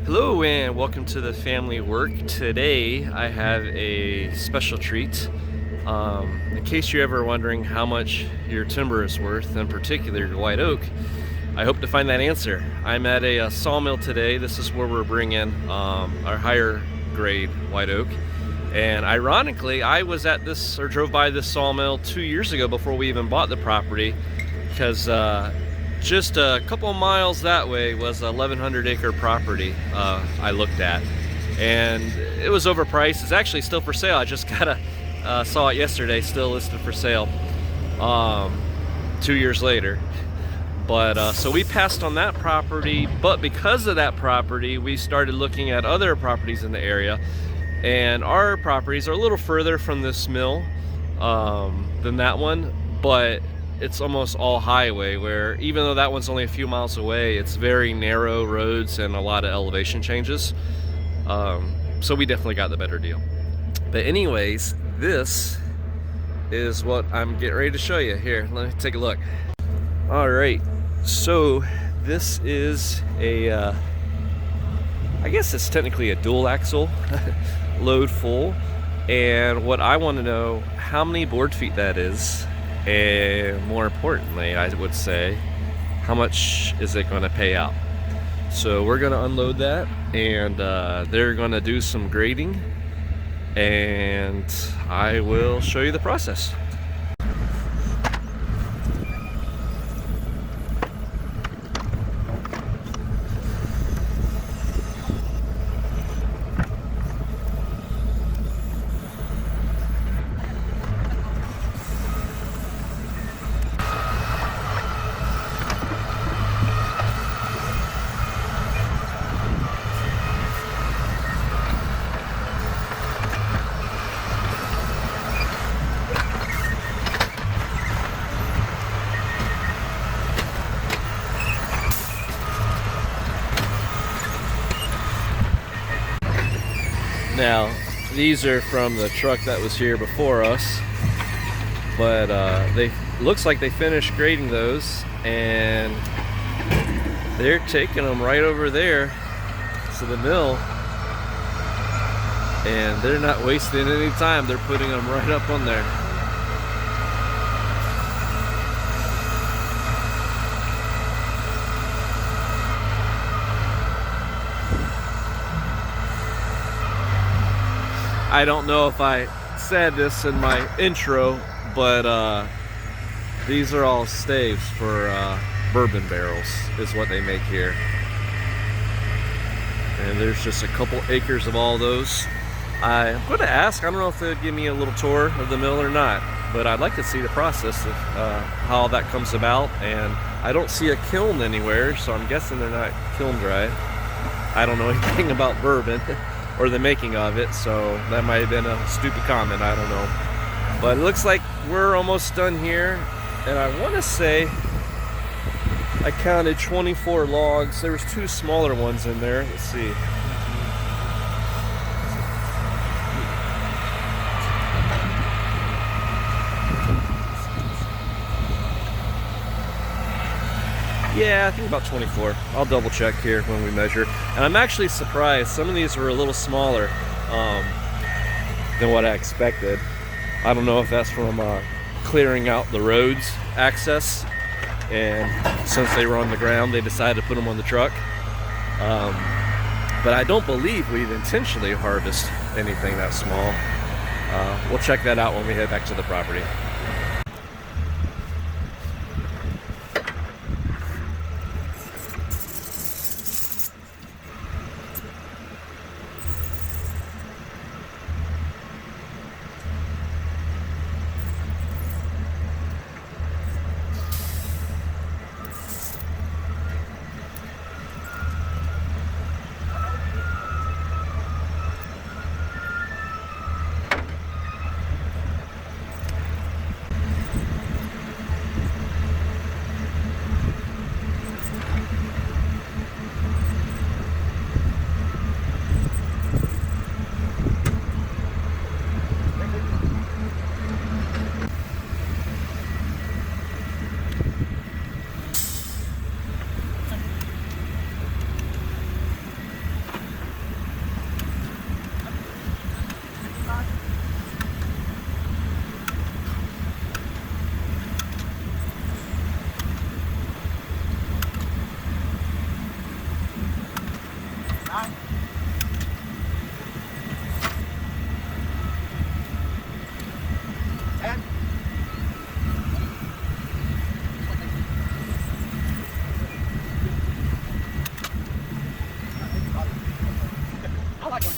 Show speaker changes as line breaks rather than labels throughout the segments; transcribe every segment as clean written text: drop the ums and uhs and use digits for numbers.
Hello and welcome to the family work. Today I have a special treat. In case you're ever wondering how much your timber is worth, in particular your white oak, I hope to find that answer. I'm at a sawmill today. This is where we're bringing our higher grade white oak. And ironically, I was at this or drove by this sawmill 2 years ago before we even bought the property, because just a couple of miles that way was a 1,100 acre property I looked at, and it was overpriced. It's actually still for sale. I just saw it yesterday, still listed for sale 2 years later. But so we passed on that property, but because of that property we started looking at other properties in the area, and our properties are a little further from this mill than that one, but it's almost all highway, where even though that one's only a few miles away, it's very narrow roads and a lot of elevation changes. So we definitely got the better deal. But anyways, this is what I'm getting ready to show you. Here, let me take a look. All right, so this is I guess it's technically a dual axle load full, and what I want to know, how many board feet that is, and more importantly, I would say, how much is it going to pay out? So we're going to unload that, and they're going to do some grading, and I will show you the process. Now, these are from the truck that was here before us, but looks like they finished grading those, and they're taking them right over there to the mill, and they're not wasting any time. They're putting them right up on there. I don't know if I said this in my intro, but these are all staves for bourbon barrels is what they make here. And there's just a couple acres of all those. I'm going to ask, I don't know if they'll give me a little tour of the mill or not, but I'd like to see the process of how that comes about. And I don't see a kiln anywhere, so I'm guessing they're not kiln dried. I don't know anything about bourbon or the making of it, so that might have been a stupid comment, I don't know. But it looks like we're almost done here, and I want to say I counted 24 logs. There was 2 smaller ones in there. Let's see. Yeah, I think about 24. I'll double check here when we measure. And I'm actually surprised. Some of these were a little smaller than what I expected. I don't know if that's from clearing out the roads access, and since they were on the ground, they decided to put them on the truck. But I don't believe we've intentionally harvested anything that small. We'll check that out when we head back to the property.
10. I like going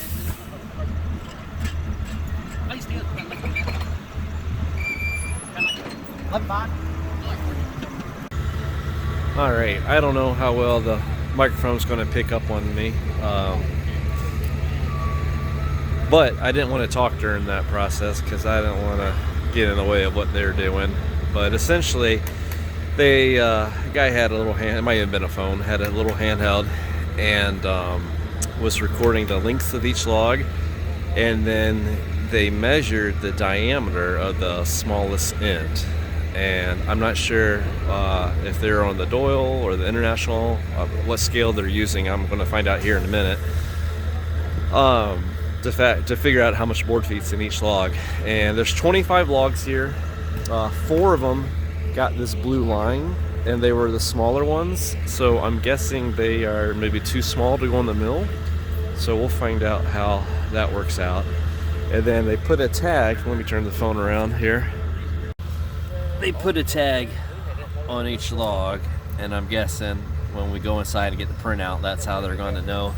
All right, I don't know how well the microphone's going to pick up on me, but I didn't want to talk during that process because I didn't want to get in the way of what they're doing. But essentially, they guy had a little hand, it might have been a phone, had a little handheld, and was recording the length of each log, and then they measured the diameter of the smallest end. And I'm not sure if they're on the Doyle or the International, what scale they're using. I'm going to find out here in a minute. To figure out how much board feet's in each log. And there's 25 logs here. 4 of them got this blue line, and they were the smaller ones. So I'm guessing they are maybe too small to go in the mill. So we'll find out how that works out. And then they put a tag. Let me turn the phone around here. They put a tag on each log, and I'm guessing when we go inside and get the printout, that's how they're going to know.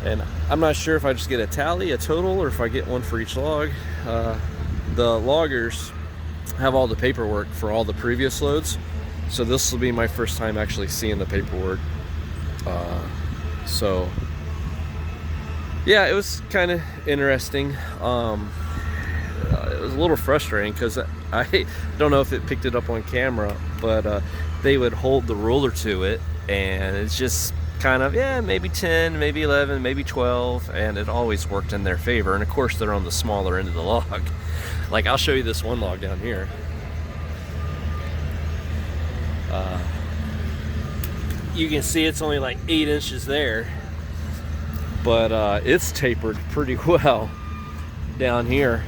And I'm not sure if I just get a tally, a total, or if I get one for each log. The loggers have all the paperwork for all the previous loads, so this will be my first time actually seeing the paperwork. So yeah, it was kind of interesting. It was a little frustrating because I don't know if it picked it up on camera, but they would hold the ruler to it, and it's just kind of, yeah, maybe 10, maybe 11, maybe 12, and it always worked in their favor. And of course, they're on the smaller end of the log. Like, I'll show you this one log down here. You can see it's only like 8 inches there, but it's tapered pretty well down here,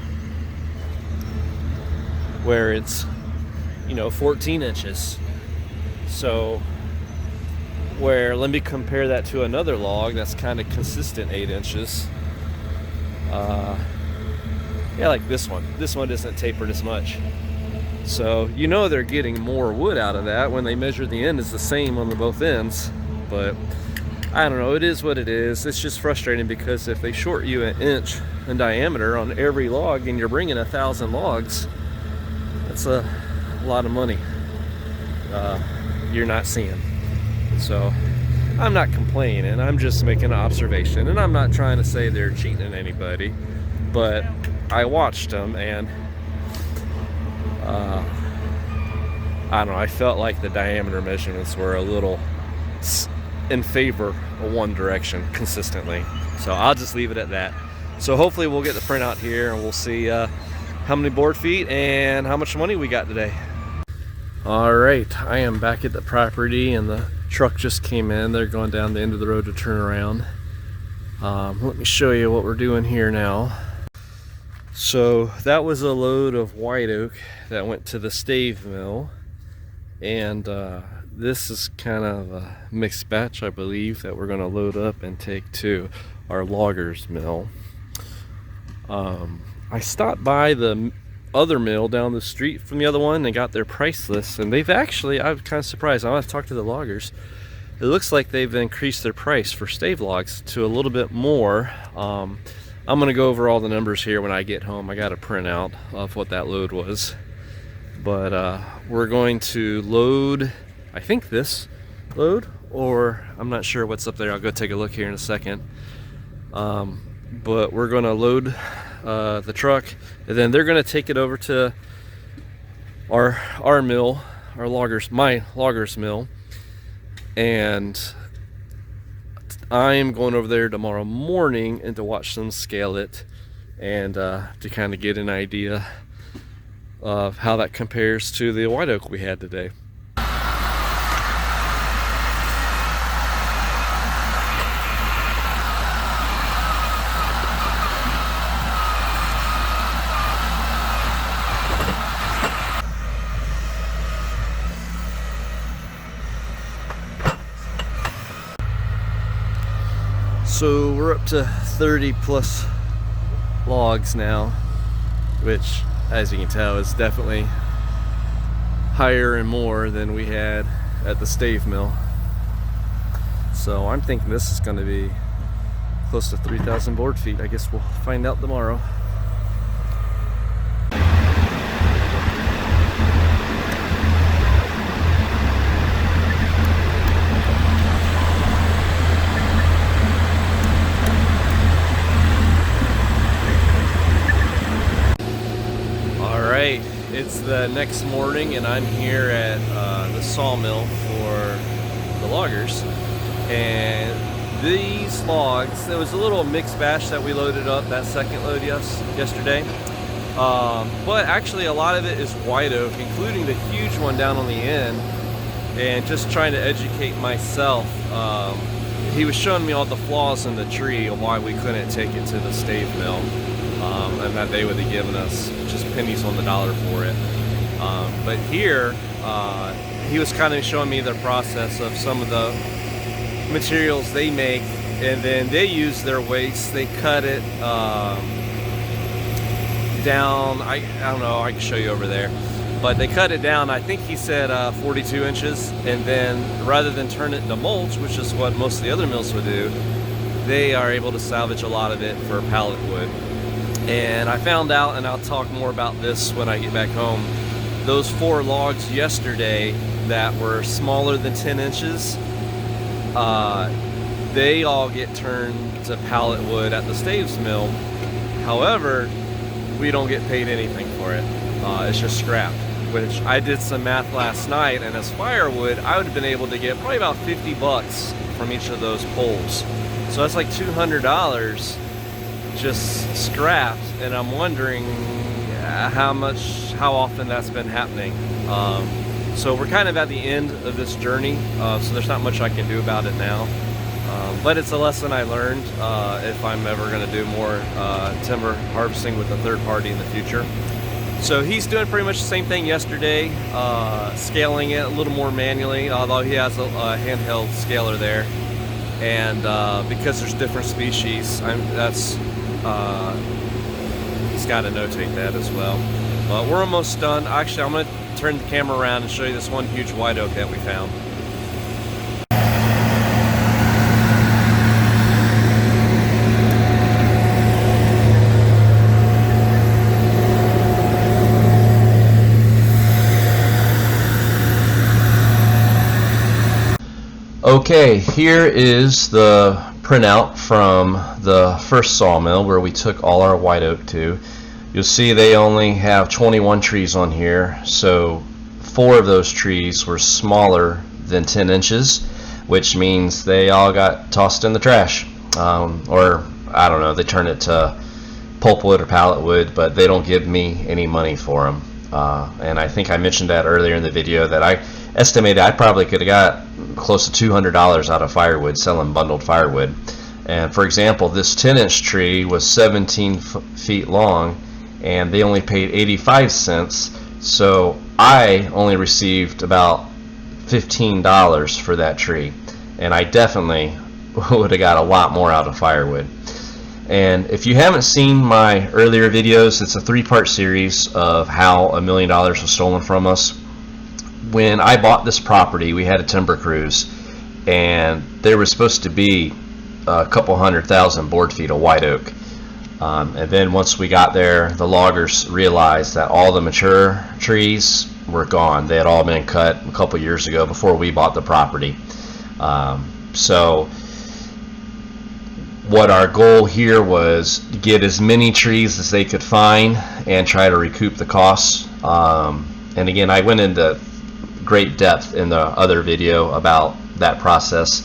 where it's, 14 inches. So let me compare that to another log that's kind of consistent 8 inches. Yeah, like this one. This one isn't tapered as much. So they're getting more wood out of that when they measure the end is the same on the both ends. But I don't know, it is what it is. It's just frustrating because if they short you an inch in diameter on every log and you're bringing 1,000 logs, that's a lot of money you're not seeing. So I'm not complaining, I'm just making an observation, and I'm not trying to say they're cheating anybody, but I watched them, and I don't know, I felt like the diameter measurements were a little in favor of one direction consistently. So I'll just leave it at that. So hopefully we'll get the printout here, and we'll see how many board feet and how much money we got today. All right, I am back at the property, and the truck just came in. They're going down the end of the road to turn around. Let me show you what we're doing here now. So that was a load of white oak that went to the stave mill, and this is kind of a mixed batch, I believe, that we're going to load up and take to our loggers mill. I stopped by the other mill down the street from the other one and got their price list, and they've actually, I'm kind of surprised, I want to talk to the loggers. It looks like they've increased their price for stave logs to a little bit more. I'm going to go over all the numbers here when I get home. I got a printout of what that load was, but we're going to load, I think this load, or I'm not sure what's up there. I'll go take a look here in a second. But we're going to load the truck, and then they're going to take it over to our mill, my loggers mill, and I am going over there tomorrow morning and to watch them scale it, and to kind of get an idea of how that compares to the white oak we had today. So we're up to 30 plus logs now, which, as you can tell, is definitely higher and more than we had at the stave mill. So I'm thinking this is going to be close to 3,000 board feet. I guess we'll find out tomorrow. Alright, it's the next morning and I'm here at the sawmill for the loggers. And these logs, there was a little mixed batch that we loaded up, that second load yesterday. But actually a lot of it is white oak, including the huge one down on the end. And just trying to educate myself, he was showing me all the flaws in the tree and why we couldn't take it to the stave mill. And that they would have given us just pennies on the dollar for it. But here, he was kind of showing me the process of some of the materials they make, and then they use their waste. They cut it down. I don't know. I can show you over there. But they cut it down. I think he said 42 inches, and then rather than turn it into mulch, which is what most of the other mills would do, they are able to salvage a lot of it for pallet wood. And I found out, and I'll talk more about this when I get back home, those 4 logs yesterday that were smaller than 10 inches, they all get turned to pallet wood at the staves mill. However, we don't get paid anything for it. It's just scrap, which I did some math last night, and as firewood, I would have been able to get probably about 50 bucks from each of those poles. So that's like $200 just scrapped, and I'm wondering how often that's been happening. So we're kind of at the end of this journey, so there's not much I can do about it now. But it's a lesson I learned if I'm ever going to do more timber harvesting with a third party in the future. So he's doing pretty much the same thing yesterday, scaling it a little more manually, although he has a handheld scaler there. And because there's different species, he's got to notate that as well. But we're almost done. Actually, I'm going to turn the camera around and show you this one huge white oak that we found. Okay, here is the printout from the first sawmill where we took all our white oak to. You'll see they only have 21 trees on here, so 4 of those trees were smaller than 10 inches, which means they all got tossed in the trash. Or, I don't know, they turn it to pulpwood or pallet wood, but they don't give me any money for them. And I think I mentioned that earlier in the video that I estimated I probably could have got close to $200 out of firewood, selling bundled firewood. And for example, this 10-inch tree was 17 feet long, and they only paid 85 cents, so I only received about $15 for that tree, and I definitely would have got a lot more out of firewood. And if you haven't seen my earlier videos, it's a 3-part series of how $1 million was stolen from us. When I bought this property, we had a timber cruise, and there was supposed to be a couple 100,000 board feet of white oak. And then once we got there, the loggers realized that all the mature trees were gone. They had all been cut a couple years ago before we bought the property. So what our goal here was to get as many trees as they could find and try to recoup the costs. And again, I went into great depth in the other video about that process.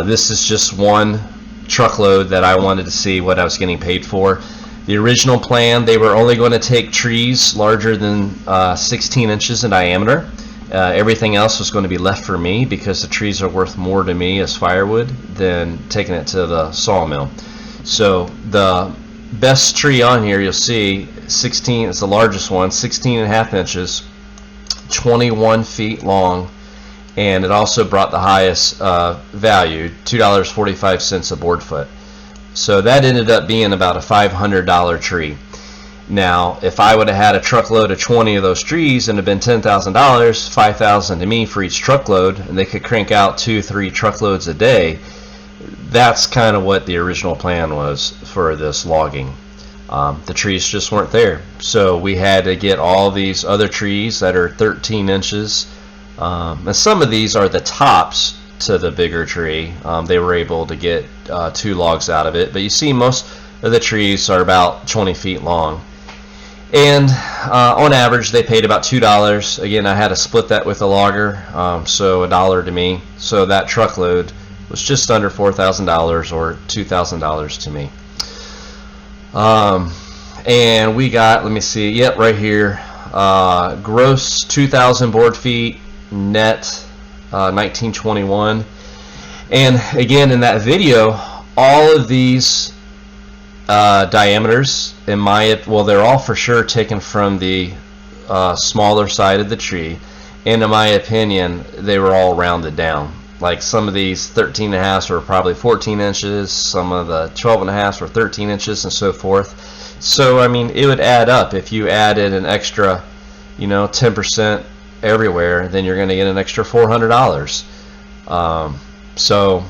This is just one truckload that I wanted to see what I was getting paid for. The original plan, they were only going to take trees larger than 16 inches in diameter. Everything else was going to be left for me because the trees are worth more to me as firewood than taking it to the sawmill. So the best tree on here, you'll see 16 is the largest one, 16.5 inches, 21 feet long,
and it also brought the highest value, $2.45 a board foot. So that ended up being about a $500 tree. Now, if I would have had a truckload of 20 of those trees and it had been $10,000, $5,000 to me for each truckload, and they could crank out 2-3 truckloads a day, that's kind of what the original plan was for this logging. The trees just weren't there, so we had to get all these other trees that are 13 inches, and some of these are the tops to the bigger tree. They were able to get 2 logs out of it, but you see most of the trees are about 20 feet long, and on average they paid about $2. Again, I had to split that with a logger, so $1 to me, so that truckload was just under $4,000 or $2,000 to me. And we got, let me see, yep, right here, gross 2,000 board feet, net 1921. And again, in that video, all of these diameters, well, they're all for sure taken from the smaller side of the tree, and in my opinion, they were all rounded down. Like some of these 13.5 were probably 14 inches, some of the 12.5 were 13 inches, and so forth. So I mean, it would add up. If you added an extra, 10% everywhere, then you're going to get an extra $400. So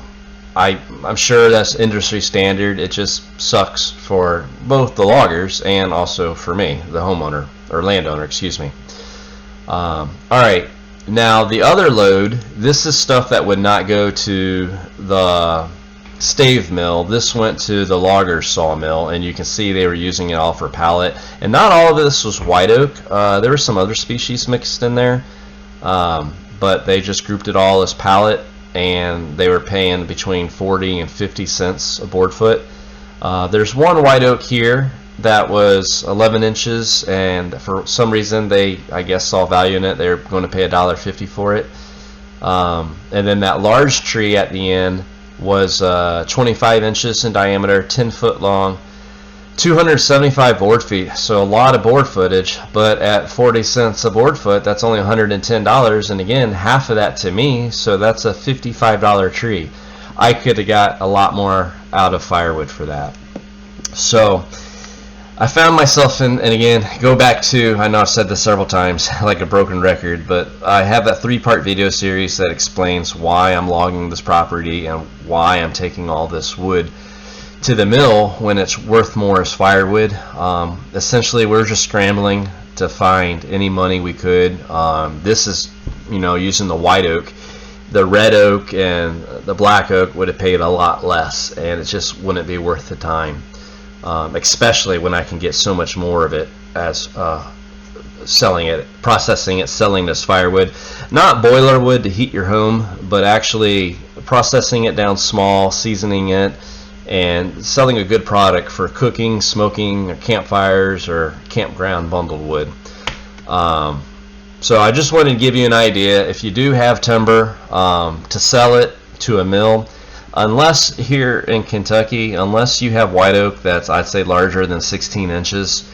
I'm sure that's industry standard. It just sucks for both the loggers and also for me, the homeowner or landowner, excuse me. All right. Now the other load, this is stuff that would not go to the stave mill. This went to the logger sawmill, and you can see they were using it all for pallet. And not all of this was white oak. There were some other species mixed in there, but they just grouped it all as pallet, and they were paying between 40 and 50 cents a board foot. There's one white oak here that was 11 inches, and for some reason they, I guess, saw value in it. They're going to pay $1.50 for it. And then that large tree at the end was 25 inches in diameter, 10 foot long, 275 board feet, so a lot of board footage, but at 40 cents a board foot, that's only $110, and again, half of that to me, so that's a $55 tree. I could have got a lot more out of firewood for that. So I found myself in, and again, go back to, I know I've said this several times, like a broken record, but I have that 3-part video series that explains why I'm logging this property and why I'm taking all this wood to the mill when it's worth more as firewood. Essentially, we're just scrambling to find any money we could. This is, using the white oak. The red oak and the black oak would have paid a lot less, and it just wouldn't be worth the time. Especially when I can get so much more of it as selling it, processing it, selling this firewood. Not boiler wood to heat your home, but actually processing it down small, seasoning it, and selling a good product for cooking, smoking, or campfires, or campground bundled wood. So I just wanted to give you an idea. If you do have timber to sell it to a mill, unless here in Kentucky, unless you have white oak that's, I'd say, larger than 16 inches,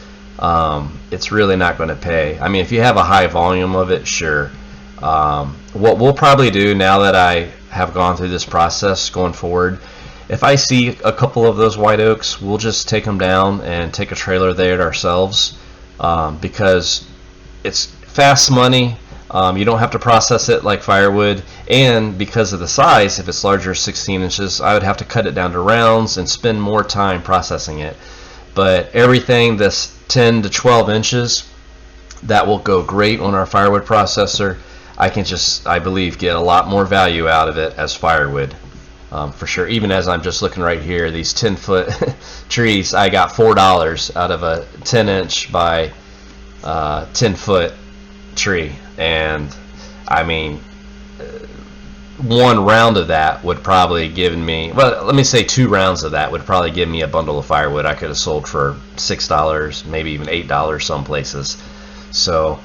it's really not going to pay. I mean, if you have a high volume of it, sure. What we'll probably do now that I have gone through this process going forward, if I see a couple of those white oaks, we'll just take them down and take a trailer there ourselves, because it's fast money. You don't have to process it like firewood, and because of the size, if it's larger 16 inches, I would have to cut it down to rounds and spend more time processing it. But everything that's 10 to 12 inches, that will go great on our firewood processor. I can just, I believe, get a lot more value out of it as firewood, for sure. Even as I'm just looking right here, these 10-foot trees, I got $4 out of a 10-inch by 10-foot tree. And I mean, one round of that would probably give me, well, let me say 2 rounds of that would probably give me a bundle of firewood I could have sold for $6, maybe even $8 some places. So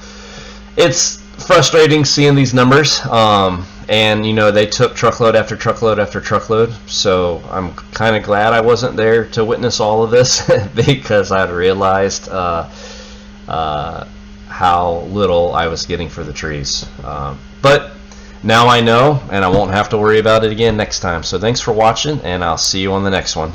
it's frustrating seeing these numbers, and they took truckload after truckload after truckload. So I'm kind of glad I wasn't there to witness all of this because I'd realized how little I was getting for the trees. But now I know, and I won't have to worry about it again next time. So thanks for watching, and I'll see you on the next one.